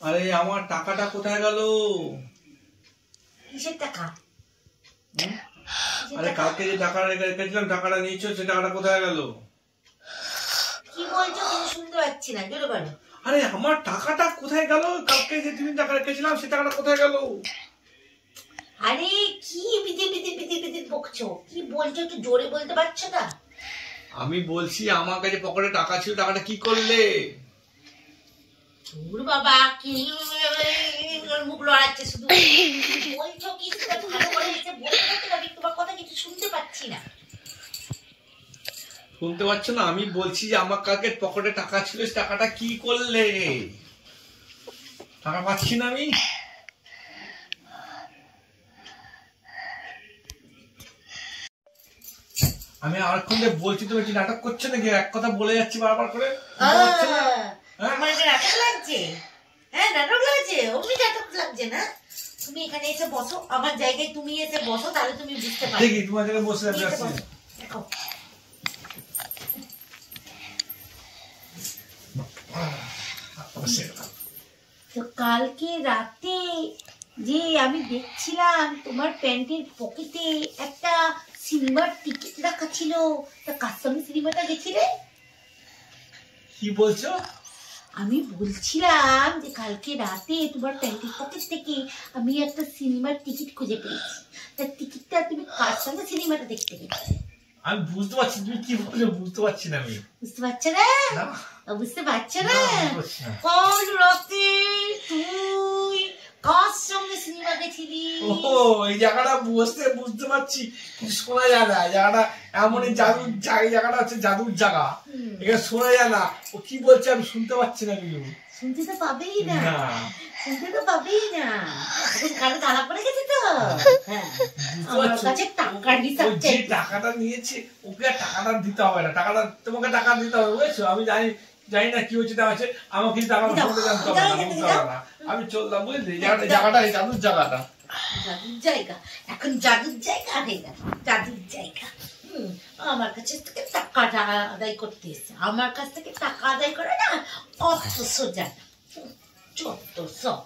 আরে আমার টাকাটা কোথায় গেল? কিসের টাকা? আরে কালকে যে টাকা রেখেছিলাম, টাকাটা নিয়েছো, সে টাকাটা কোথায় গেল? কি বলছো? কিছু শুনতে পাচ্ছি না, জোরে বলো। আরে আমার টাকাটা কোথায় গেল? কালকে যে তুমি টাকা রেখেছিলাম, সে টাকাটা কোথায় গেল? আরে কি বিদে বিদে বিদে বিদে বকছো? কি বলছো একটু জোরে বলতে পারছো না? আমি বলছি আমার কাছে পকেটে টাকা ছিল, টাকাটা কি করলে? তোর বাবা কি মুখ লড়াচ্ছে শুধু। বলছো কি? ভালো করে এসে বলতে পারছি, তোমার কথা কিছু শুনতে পাচ্ছি না। শুনতে পাচ্ছ না? আমি বলছি যে আমার কালকে পকেটে টাকা ছিল, সে টাকাটা কি করলে? টাকা পাচ্ছি না আমি। আমি আরেকক্ষণ বলছি, তুমি কি নাটক করছো নাকি? এক কথা বলে যাচ্ছি বারবার করে। আমার এটা নাটক লাগছে? হ্যাঁ নাটক লাগছে? অমনি নাটক লাগছে না? তুমি এখানে এসে বসো, আমার জায়গায় তুমি এসে বসো, তাহলে তুমি বুঝতে পারবে। দেখি তোমার জায়গায় বসে যাচ্ছি। দেখো তো কালকে রাতে যে আমি দেখছিলাম তোমার প্যান্টের পকেটে একটা সিনেমার টিকিট রাখা ছিল, তা কার সঙ্গে সিনেমাটা গেছিলে? কি বলছো? আমি বলছিলাম যে কালকে রাতে তোমার প্যান্টের পকেট থেকে আমি একটা সিনেমার টিকিট খুঁজে পেয়েছি, তার টিকিটটা তুমি কার সঙ্গে সিনেমাটা দেখতে গেছিলে? আমি বুঝতে পারছি তুমি কি বলছো, বুঝতে পারছি না। আমি বুঝতে পারছো না? বুঝতে পারছো না? কোন রাতে তুই কার সঙ্গে সিনেমা গেছিলি? ও এই জায়গাটা বুঝতে পারছি, কিন্তু শোনা যায় না। জায়গাটা এমনই জাদুর জায়গাটা হচ্ছে, জাদুর জায়গা, এখানে শোনা যায় না। ও কি বলছে আমি শুনতে পাচ্ছি না। কিন্তু শুনতে তো পাবেই না, শুনতে তো পাবেই না। এখন কারো ধরা পড়ে গেছে তো। হ্যাঁ আমার কাছে টাকার হিসাব চাই। যে টাকাটা নিয়েছে ওকে টাকাটা দিতে হবে না, টাকাটা তোমাকে টাকা দিতে হবে, বুঝেছো? আমি জানি না কি হচ্ছে না হচ্ছে, আমাকে টাকা জানতে হবে না। আমি চললাম, বুঝলি? জায়গাটা এই জাদুর জায়গাটা, জাদুর জায়গা। এখন জাদুর জায়গা হয়ে গেল, জাদুর জায়গা। আমার কাছে থেকে টাকা আদায় করতে এসছে, আমার কাছ থেকে টাকা আদায় করে না অত সোজা, যত সব